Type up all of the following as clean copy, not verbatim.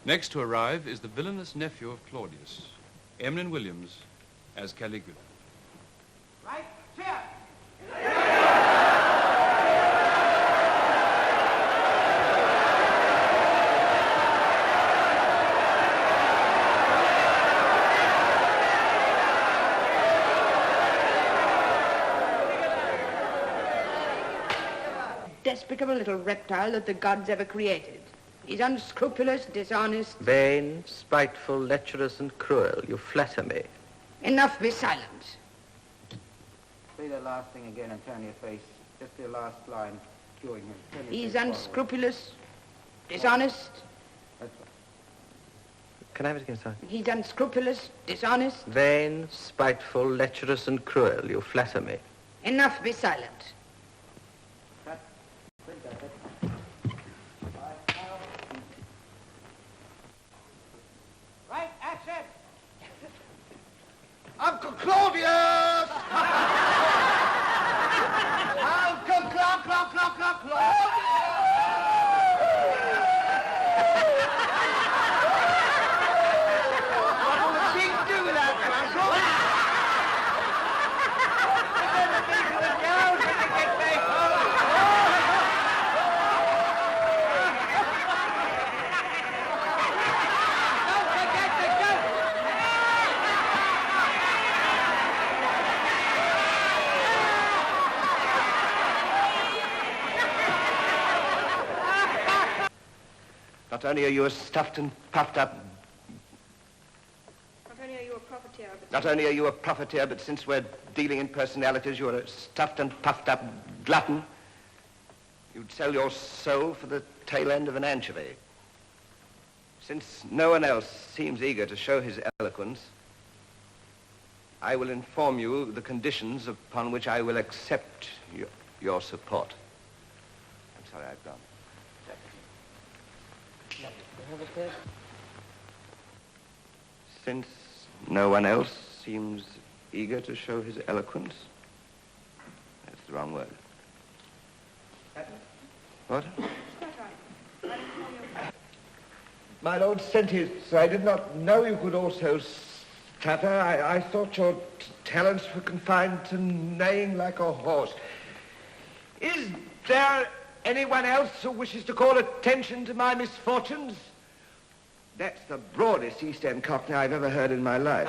Next to arrive is the villainous nephew of Claudius, Emlyn Williams, as Caligula. Right, cheer! Despicable little reptile that the gods ever created. He's unscrupulous, dishonest. Vain, spiteful, lecherous, and cruel. You flatter me. Enough, be silent. Say that last thing again and turn your face. Just the last line. Queuing him. He's unscrupulous, dishonest. That's right. Can I have it again, sir? He's unscrupulous, dishonest. Vain, spiteful, lecherous, and cruel. You flatter me. Enough, be silent. Right, action! Uncle Claudius! Uncle Claudius! What will the king do without you, Uncle? The king will go when they get back home. Don't forget the goat! Not only are you a stuffed and puffed up... Not only are you a profiteer, but... Not only are you a profiteer, but since we're dealing in personalities, you're a stuffed and puffed up glutton. You'd sell your soul for the tail end of an anchovy. Since no one else seems eager to show his eloquence, I will inform you the conditions upon which I will accept your support. I'm sorry, I've gone. Since no one else seems eager to show his eloquence, that's the wrong word. What? My lord sent it, so I did not know you could also stutter. I thought your talents were confined to neighing like a horse. Is there anyone else who wishes to call attention to my misfortunes? That's the broadest East End Cockney I've ever heard in my life.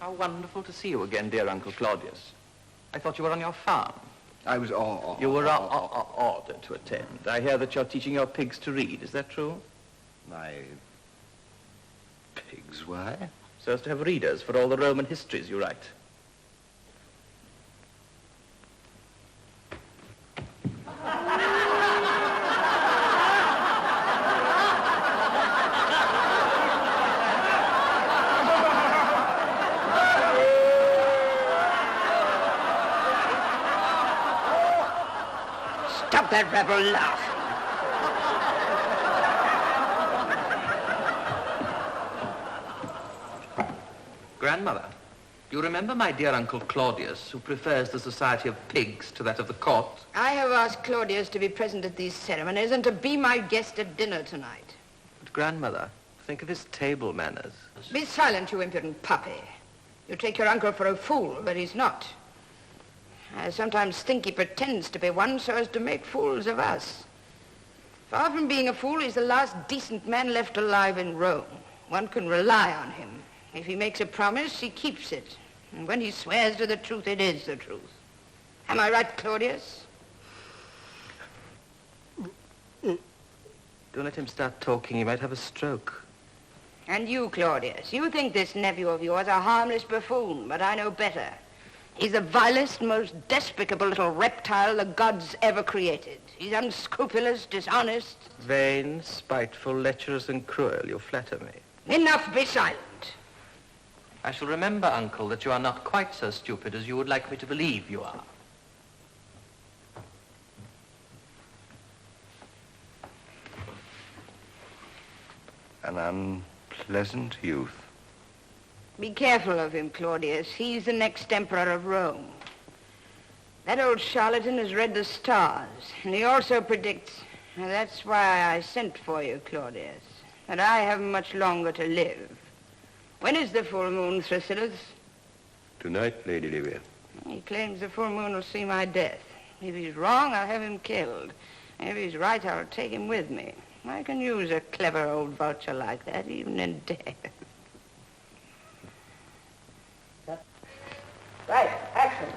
How wonderful to see you again, dear Uncle Claudius. I thought you were on your farm. I was You were ordered to attend. I hear that you're teaching your pigs to read. Is that true? My pigs, why? So as to have readers for all the Roman histories you write. Stop that rebel laugh. Grandmother, you remember my dear Uncle Claudius, who prefers the society of pigs to that of the court? I have asked Claudius to be present at these ceremonies and to be my guest at dinner tonight. But Grandmother, think of his table manners. Be silent, you impudent puppy. You take your uncle for a fool, but he's not. I sometimes think he pretends to be one so as to make fools of us. Far from being a fool, he's the last decent man left alive in Rome. One can rely on him. If he makes a promise, he keeps it. And when he swears to the truth, it is the truth. Am I right, Claudius? Don't let him start talking. He might have a stroke. And you, Claudius, you think this nephew of yours a harmless buffoon, but I know better. He's the vilest, most despicable little reptile the gods ever created. He's unscrupulous, dishonest. Vain, spiteful, lecherous, and cruel. You flatter me. Enough, be silent. I shall remember, Uncle, that you are not quite so stupid as you would like me to believe you are. An unpleasant youth. Be careful of him, Claudius. He's the next emperor of Rome. That old charlatan has read the stars, and he also predicts, and that's why I sent for you, Claudius, that I haven't much longer to live. When is the full moon, Thrasylus? Tonight, Lady Livia. He claims the full moon will see my death. If he's wrong, I'll have him killed. If he's right, I'll take him with me. I can use a clever old vulture like that, even in death. Right, action.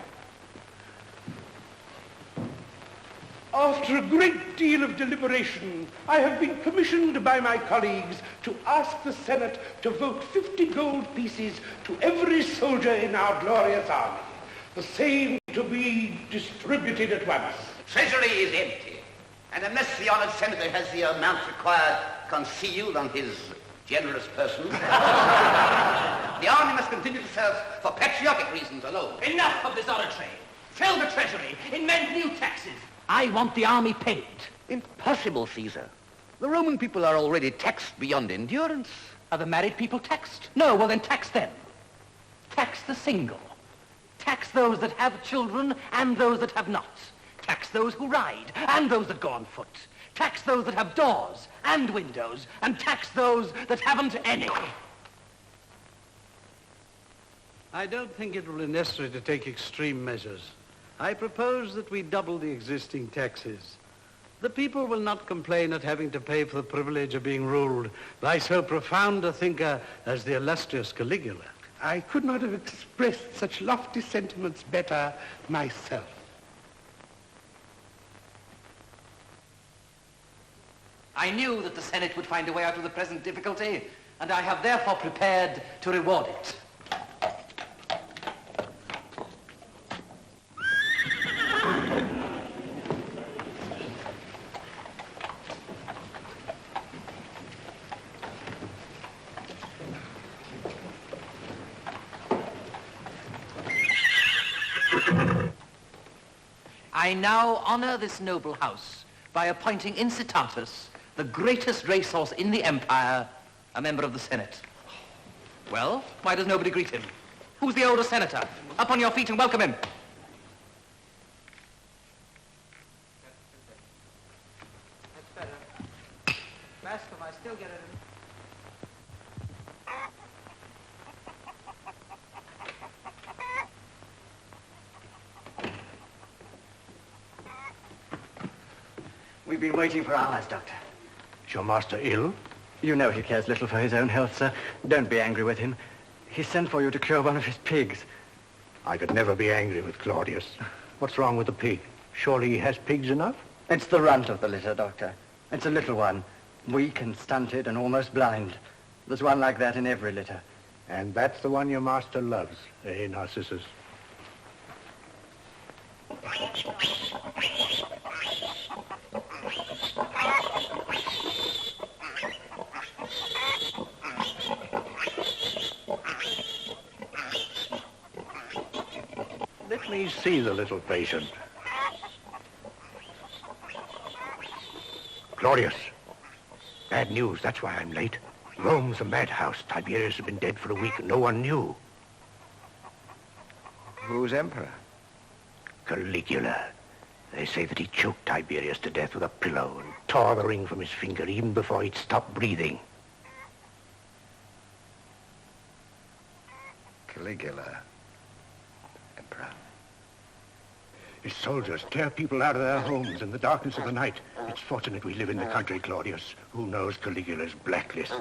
After a great deal of deliberation, I have been commissioned by my colleagues to ask the Senate to vote 50 gold pieces to every soldier in our glorious army, the same to be distributed at once. Treasury is empty, and unless the honored senator has the amount required concealed on his generous person, the army must continue to serve for patriotic reasons alone. Enough of this oratory. Fill the treasury. Invent new taxes. I want the army paid. Impossible, Caesar. The Roman people are already taxed beyond endurance. Are the married people taxed? No, well then tax them. Tax the single. Tax those that have children and those that have not. Tax those who ride and those that go on foot. Tax those that have doors and windows, and tax those that haven't any. I don't think it will be necessary to take extreme measures. I propose that we double the existing taxes. The people will not complain at having to pay for the privilege of being ruled by so profound a thinker as the illustrious Caligula. I could not have expressed such lofty sentiments better myself. I knew that the Senate would find a way out of the present difficulty, and I have therefore prepared to reward it. I now honor this noble house by appointing Incitatus, the greatest racehorse in the empire, a member of the Senate. Well, why does nobody greet him? Who's the older senator? Up on your feet and welcome him. That's better. Bascom, I still get it. We've been waiting for hours, Doctor. Is your master ill? You know he cares little for his own health, sir. Don't be angry with him. He sent for you to cure one of his pigs. I could never be angry with Claudius. What's wrong with the pig? Surely he has pigs enough? It's the runt of the litter, Doctor. It's a little one. Weak and stunted and almost blind. There's one like that in every litter. And that's the one your master loves, eh, Narcissus? Let me see the little patient. Claudius, bad news, that's why I'm late. Rome's a madhouse. Tiberius has been dead for a week and no one knew. Who's emperor? Caligula. They say that he choked Tiberius to death with a pillow and tore the ring from his finger even before he'd stopped breathing. Caligula. Emperor. His soldiers tear people out of their homes in the darkness of the night. It's fortunate we live in the country, Claudius. Who knows Caligula's blacklist?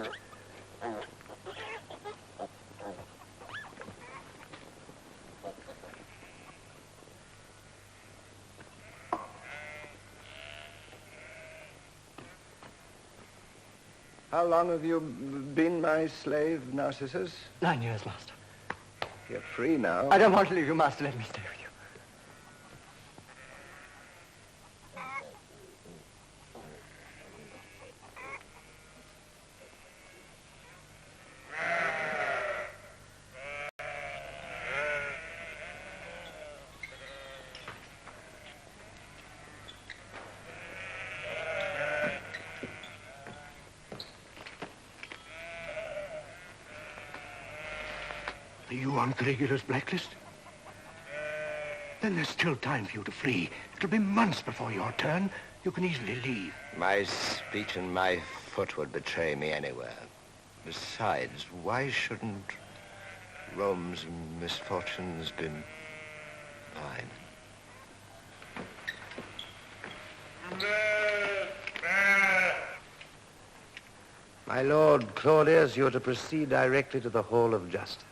How long have you been my slave, Narcissus? 9 years, Master. You're free now. I don't want to leave you, Master. Let me stay with you. Are you on Caligula's blacklist? Then there's still time for you to flee. It'll be months before your turn. You can easily leave. My speech and my foot would betray me anywhere. Besides, why shouldn't Rome's misfortunes be mine? My lord Claudius, you are to proceed directly to the Hall of Justice.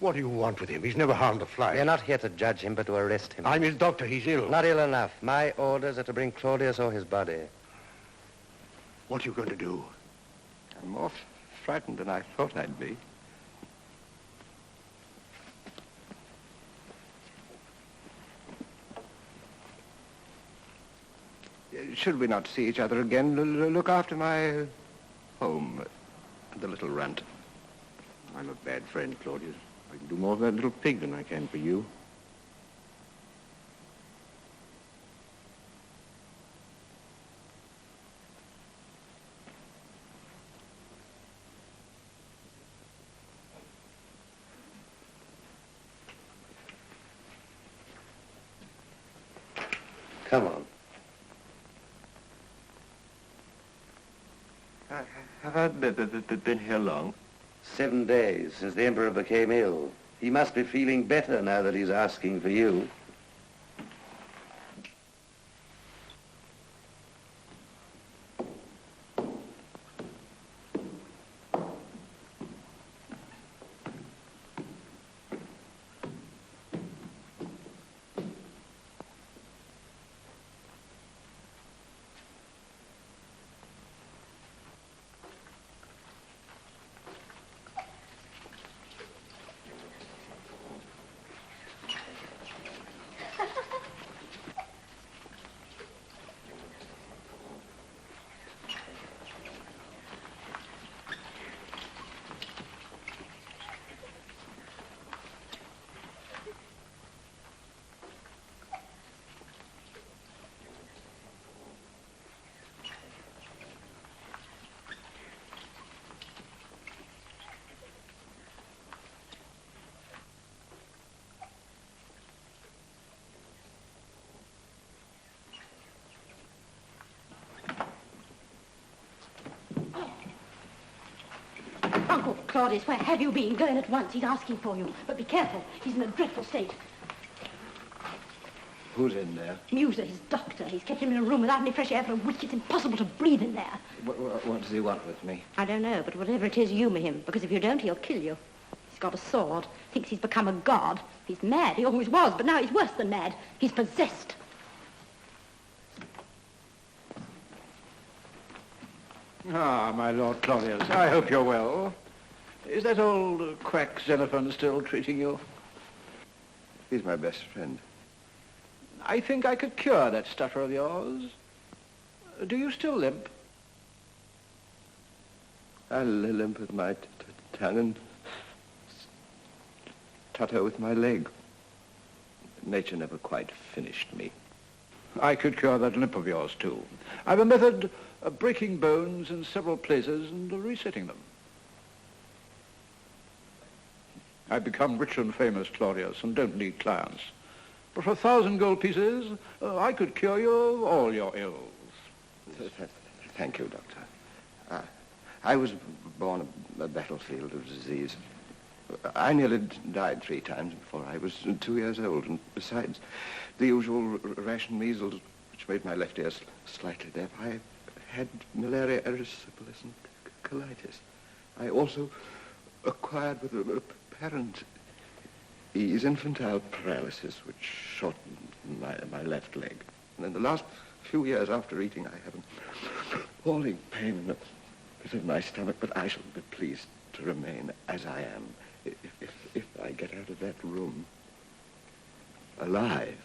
What do you want with him? He's never harmed a fly. We're not here to judge him, but to arrest him. I'm his doctor. He's ill. Not ill enough. My orders are to bring Claudius or his body. What are you going to do? I'm more frightened than I thought I'd be. Should we not see each other again, look after my home, the little runt. I'm a bad friend, Claudius. I can do more for that little pig than I can for you. Come on. Have I been here long? 7 days since the Emperor became ill. He must be feeling better now that he's asking for you. Claudius, where have you been? Go in at once. He's asking for you. But be careful. He's in a dreadful state. Who's in there? Muser, his doctor. He's kept him in a room without any fresh air for a week. It's impossible to breathe in there. What does he want with me? I don't know, but whatever it is, humour him. Because if you don't, he'll kill you. He's got a sword. Thinks he's become a god. He's mad. He always was, but now he's worse than mad. He's possessed. Ah, my Lord Claudius, I hope you're well. Is that old quack Xenophon still treating you? He's my best friend. I think I could cure that stutter of yours. Do you still limp? I limp with my tongue and stutter with my leg. Nature never quite finished me. I could cure that limp of yours, too. I've a method of breaking bones in several places and resetting them. I've become rich and famous, Claudius, and don't need clients. But for 1,000 gold pieces, I could cure you all your ills. Thank you, Doctor. I was born a battlefield of disease. I nearly died 3 times before I was 2 years old, and besides the usual ration measles, which made my left ear slightly deaf, I had malaria, erysipelas, and colitis. I also acquired with apparent ease infantile paralysis, which shortened my left leg. And in the last few years after eating, I have an appalling pain in the pit of my stomach, but I shall be pleased to remain as I am if I get out of that room alive.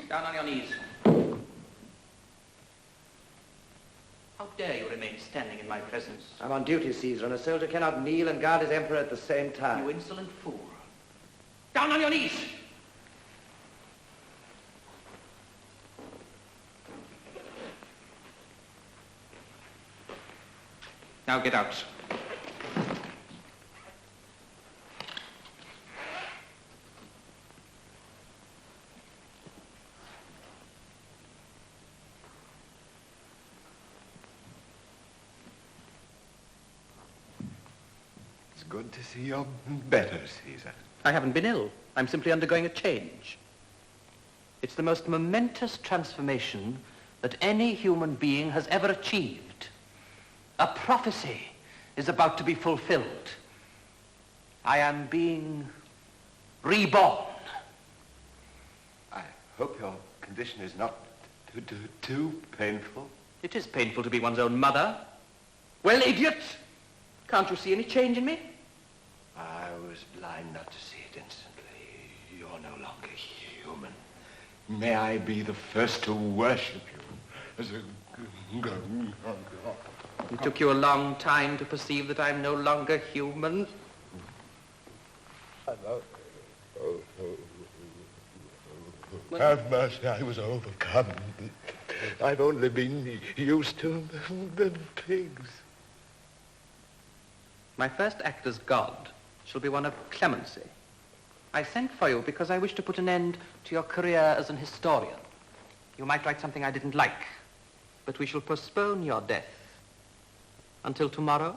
Down on your knees. How dare you remain standing in my presence? I'm on duty, Caesar, and a soldier cannot kneel and guard his emperor at the same time. You insolent fool. Down on your knees! Now get out. Good to see you're better, Caesar. I haven't been ill. I'm simply undergoing a change. It's the most momentous transformation that any human being has ever achieved. A prophecy is about to be fulfilled. I am being reborn. I hope your condition is not too painful. It is painful to be one's own mother. Well, idiot! Can't you see any change in me? I was blind not to see it instantly. You're no longer human. May I be the first to worship you as a god. It took you a long time to perceive that I'm no longer human. Have mercy, I was overcome. I've only been used to the pigs. My first act as God shall be one of clemency. I sent for you because I wish to put an end to your career as an historian. You might write something I didn't like, but we shall postpone your death until tomorrow.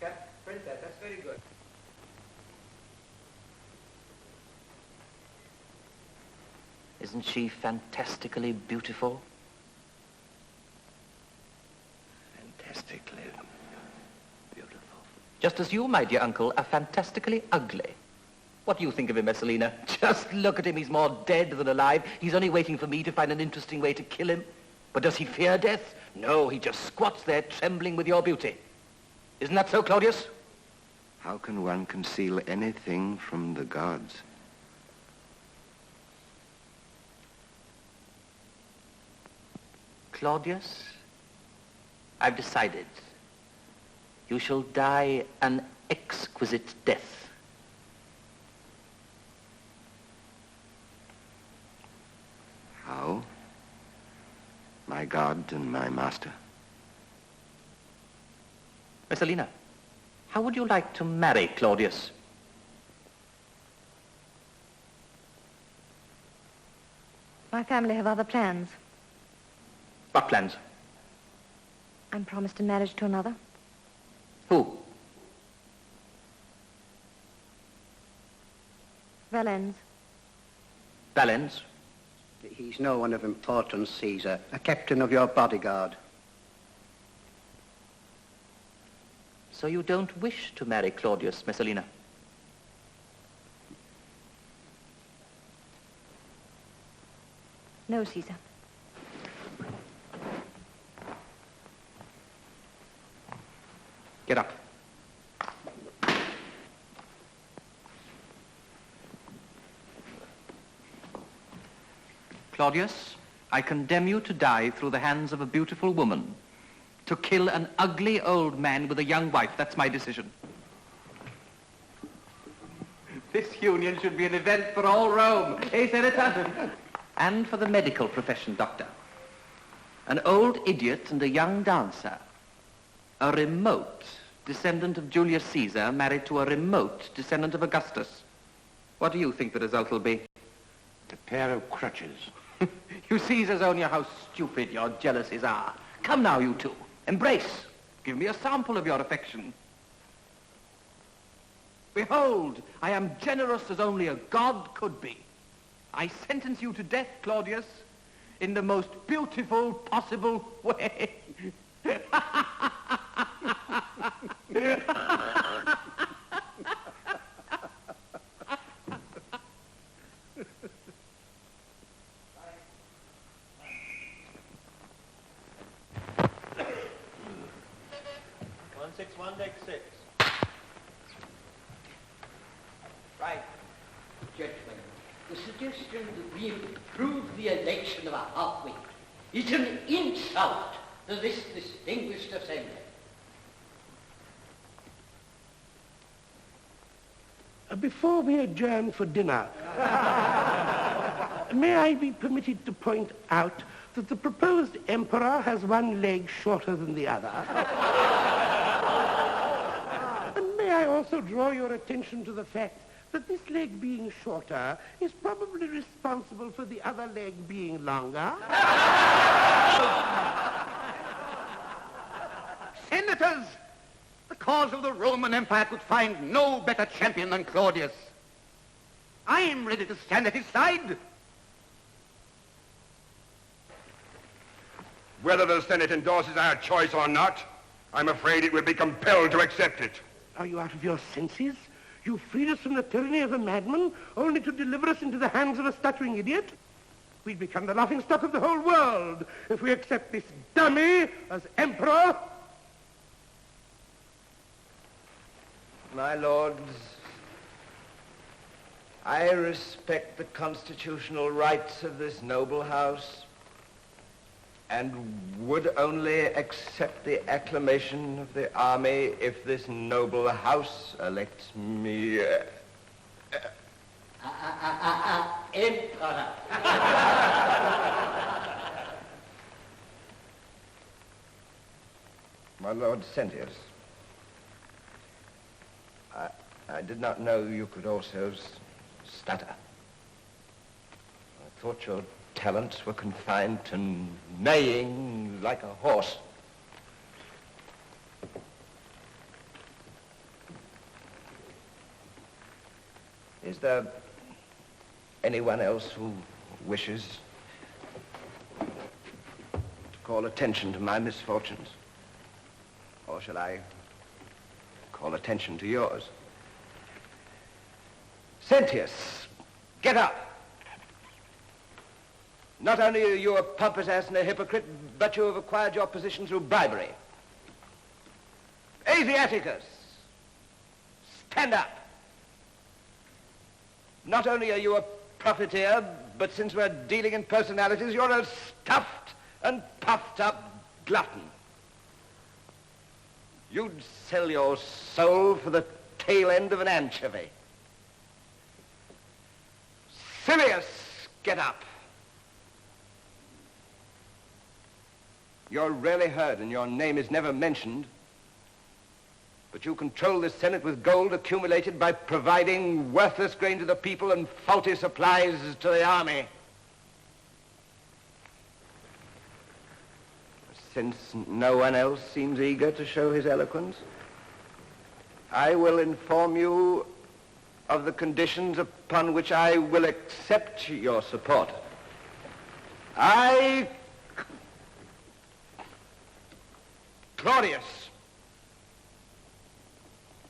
Print that. That's very good. Isn't she fantastically beautiful? Fantastically beautiful. Just as you, my dear uncle, are fantastically ugly. What do you think of him, Messalina? Just look at him. He's more dead than alive. He's only waiting for me to find an interesting way to kill him. But does he fear death? No, he just squats there trembling with your beauty. Isn't that so, Claudius? How can one conceal anything from the gods? Claudius, I've decided. You shall die an exquisite death. my God and my master. Messalina, how would you like to marry Claudius? My family have other plans. What plans? I'm promised in marriage to another. Who? Valens. Valens? He's no one of importance, Caesar. A captain of your bodyguard. So you don't wish to marry Claudius, Messalina? No, Caesar. Get up. Claudius, I condemn you to die through the hands of a beautiful woman. To kill an ugly old man with a young wife. That's my decision. This union should be an event for all Rome. Eh, Senator? And for the medical profession, Doctor. An old idiot and a young dancer. A remote descendant of Julius Caesar married to a remote descendant of Augustus. What do you think the result will be? A pair of crutches. You Caesars only how stupid your jealousies are. Come now, you two. Embrace. Give me a sample of your affection. Behold, I am generous as only a god could be. I sentence you to death, Claudius, in the most beautiful possible way. 161, deck 6. Right. Gentlemen, the suggestion that we improve the election of a half-wit is an insult to this distinguished assembly. Before we adjourn for dinner, may I be permitted to point out that the proposed emperor has one leg shorter than the other? And may I also draw your attention to the fact that this leg being shorter is probably responsible for the other leg being longer? Senators, the cause of the Roman Empire could find no better champion than Claudius. I am ready to stand at his side. Whether the Senate endorses our choice or not, I'm afraid it will be compelled to accept it. Are you out of your senses? You freed us from the tyranny of a madman, only to deliver us into the hands of a stuttering idiot? We'd become the laughingstock of the whole world if we accept this dummy as emperor. My lords, I respect the constitutional rights of this noble house and would only accept the acclamation of the army if this noble house elects me... Emperor. My Lord Sentius, I did not know you could also stutter. I thought your talents were confined to neighing like a horse. Is there anyone else who wishes to call attention to my misfortunes? Or shall I call attention to yours? Sentius, get up. Not only are you a pompous ass and a hypocrite, but you have acquired your position through bribery. Asiaticus, stand up. Not only are you a profiteer, but since we're dealing in personalities, you're a stuffed and puffed up glutton. You'd sell your soul for the tail end of an anchovy. Silius, get up. You're rarely heard and your name is never mentioned. But you control the Senate with gold accumulated by providing worthless grain to the people and faulty supplies to the army. Since no one else seems eager to show his eloquence, I will inform you of the conditions upon which I will accept your support. I, Claudius,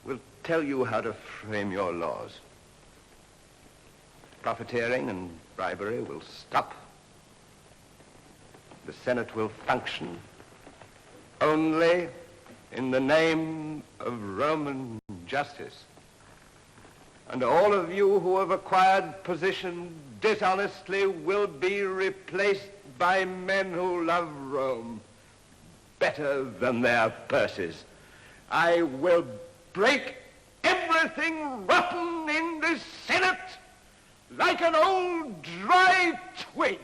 will tell you how to frame your laws. Profiteering and bribery will stop. The Senate will function only in the name of Roman justice. And all of you who have acquired position dishonestly will be replaced by men who love Rome better than their purses. I will break everything rotten in this Senate like an old dry twig.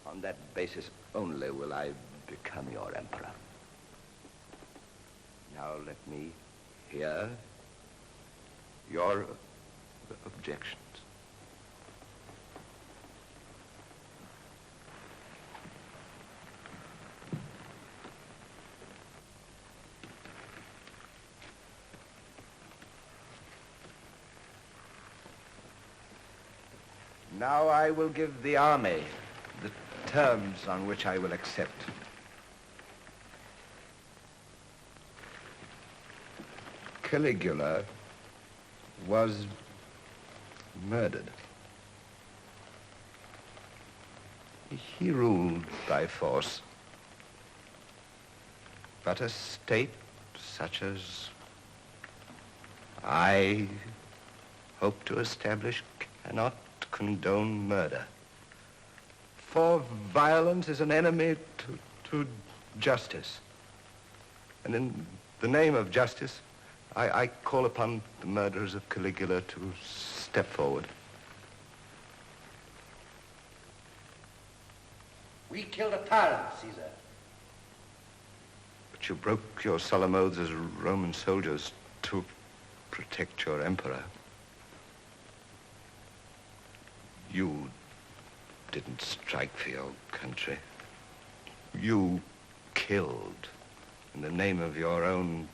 On that basis only will I become your emperor. Now let me hear your objections. Now I will give the army the terms on which I will accept. Caligula was murdered. He ruled by force. But a state such as I hope to establish cannot condone murder. For violence is an enemy to justice. And in the name of justice, I call upon the murderers of Caligula to step forward. We killed a tyrant, Caesar. But you broke your solemn oaths as Roman soldiers to protect your emperor. You didn't strike for your country. You killed in the name of your own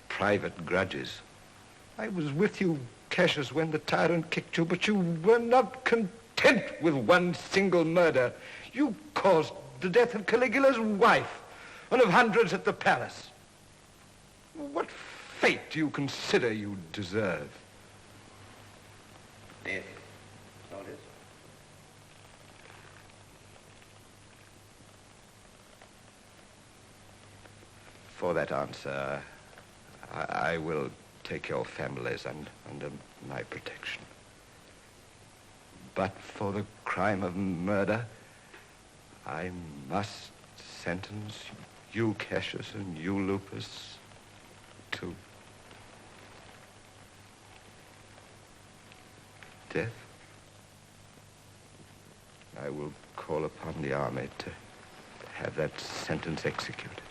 private grudges. I was with you, Cassius, when the tyrant kicked you, but you were not content with one single murder. You caused the death of Caligula's wife and of hundreds at the palace. What fate do you consider you deserve? Death, Claudius. For that answer, I will take your families under my protection. But for the crime of murder, I must sentence you, Cassius, and you, Lupus, to death. I will call upon the army to have that sentence executed.